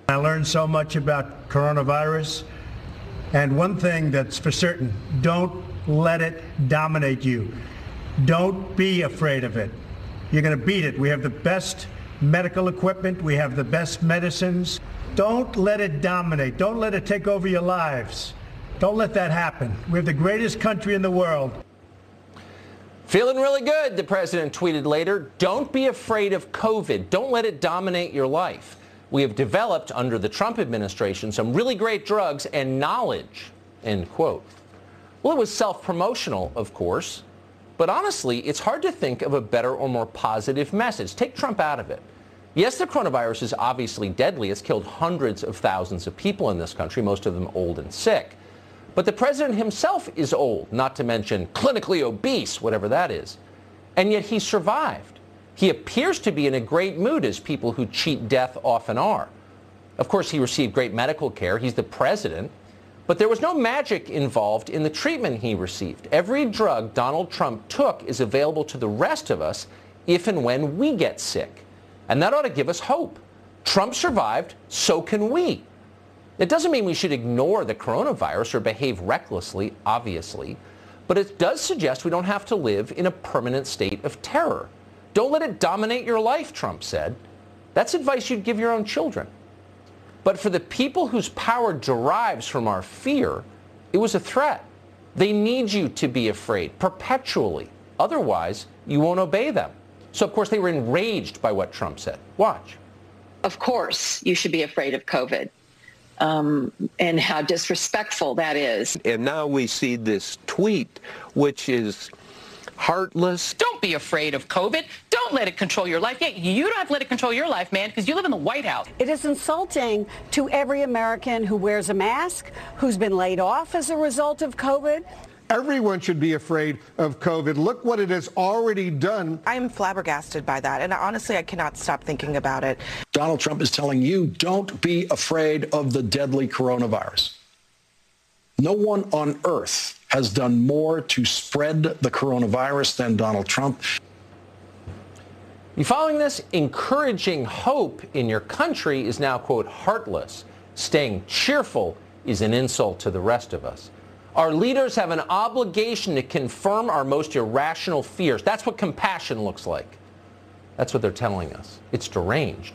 I learned so much about coronavirus, and one thing that's for certain, don't let it dominate you. Don't be afraid of it. You're going to beat it. We have the best medical equipment. We have the best medicines. Don't let it dominate. Don't let it take over your lives. Don't let that happen. We have the greatest country in the world. Feeling really good, the president tweeted later. Don't be afraid of COVID. Don't let it dominate your life. We have developed, under the Trump administration, some really great drugs and knowledge, end quote. Well, it was self-promotional, of course. But honestly, it's hard to think of a better or more positive message. Take Trump out of it. Yes, the coronavirus is obviously deadly. It's killed hundreds of thousands of people in this country, most of them old and sick. But the president himself is old, not to mention clinically obese, whatever that is. And yet he survived. He appears to be in a great mood, as people who cheat death often are. Of course, he received great medical care. He's the president. But there was no magic involved in the treatment he received. Every drug Donald Trump took is available to the rest of us if and when we get sick. And that ought to give us hope. Trump survived, so can we. It doesn't mean we should ignore the coronavirus or behave recklessly, obviously, but it does suggest we don't have to live in a permanent state of terror. Don't let it dominate your life, Trump said. That's advice you'd give your own children. But for the people whose power derives from our fear, it was a threat. They need you to be afraid perpetually. Otherwise, you won't obey them. So, of course, they were enraged by what Trump said. Watch. Of course, you should be afraid of COVID. And how disrespectful that is. And now we see this tweet, which is heartless. Don't be afraid of COVID. Don't let it control your life. Yeah, you don't have to let it control your life, man, because you live in the White House. It is insulting to every American who wears a mask, who's been laid off as a result of COVID. Everyone should be afraid of COVID. Look what it has already done. I am flabbergasted by that, and honestly, I cannot stop thinking about it. Donald Trump is telling you, don't be afraid of the deadly coronavirus. No one on earth has done more to spread the coronavirus than Donald Trump. You following this? Encouraging hope in your country is now, quote, heartless. Staying cheerful is an insult to the rest of us. Our leaders have an obligation to confirm our most irrational fears. That's what compassion looks like. That's what they're telling us. It's deranged.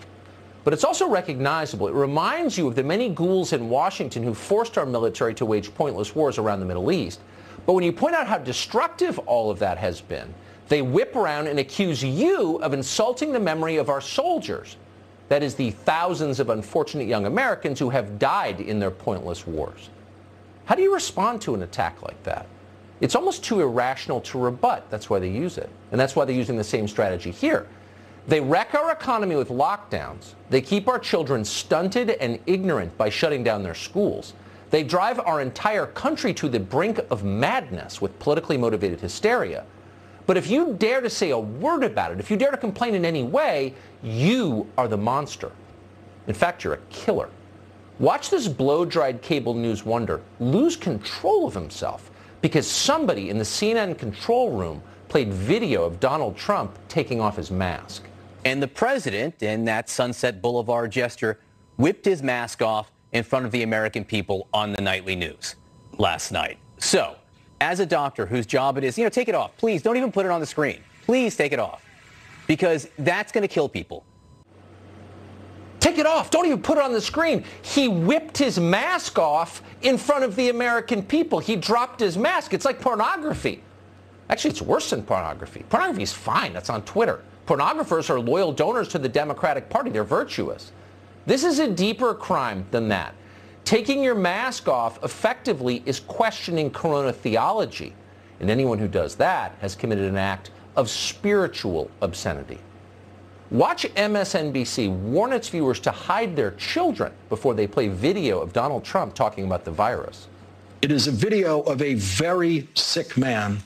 But it's also recognizable. It reminds you of the many ghouls in Washington who forced our military to wage pointless wars around the Middle East. But when you point out how destructive all of that has been, they whip around and accuse you of insulting the memory of our soldiers. That is, the thousands of unfortunate young Americans who have died in their pointless wars. How do you respond to an attack like that? It's almost too irrational to rebut. That's why they use it. And that's why they're using the same strategy here. They wreck our economy with lockdowns. They keep our children stunted and ignorant by shutting down their schools. They drive our entire country to the brink of madness with politically motivated hysteria. But if you dare to say a word about it, if you dare to complain in any way, you are the monster. In fact, you're a killer. Watch this blow-dried cable news wonder lose control of himself because somebody in the CNN control room played video of Donald Trump taking off his mask. And the president, in that Sunset Boulevard gesture, whipped his mask off in front of the American people on the nightly news last night. So, as a doctor whose job it is, take it off. Please, don't even put it on the screen. Please take it off. Because that's going to kill people. Take it off. Don't even put it on the screen. He whipped his mask off in front of the American people. He dropped his mask. It's like pornography. Actually, it's worse than pornography. Pornography is fine. That's on Twitter. Pornographers are loyal donors to the Democratic Party. They're virtuous. This is a deeper crime than that. Taking your mask off effectively is questioning corona theology. And anyone who does that has committed an act of spiritual obscenity. Watch MSNBC warn its viewers to hide their children before they play video of Donald Trump talking about the virus. It is a video of a very sick man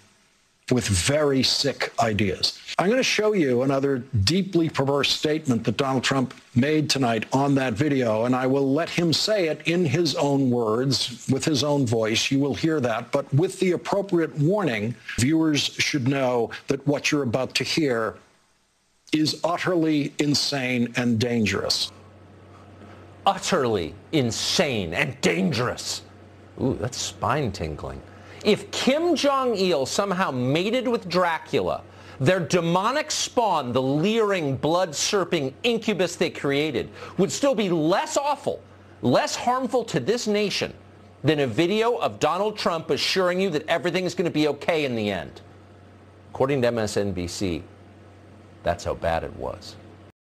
with very sick ideas. I'm going to show you another deeply perverse statement that Donald Trump made tonight on that video, and I will let him say it in his own words, with his own voice. You will hear that, but with the appropriate warning, viewers should know that what you're about to hear is utterly insane and dangerous. utterly insane and dangerous. Ooh, that's spine-tingling. If Kim Jong-il somehow mated with Dracula, their demonic spawn, the leering, blood-serping incubus they created, would still be less awful, less harmful to this nation than a video of Donald Trump assuring you that everything is going to be okay in the end. According to MSNBC, that's how bad it was.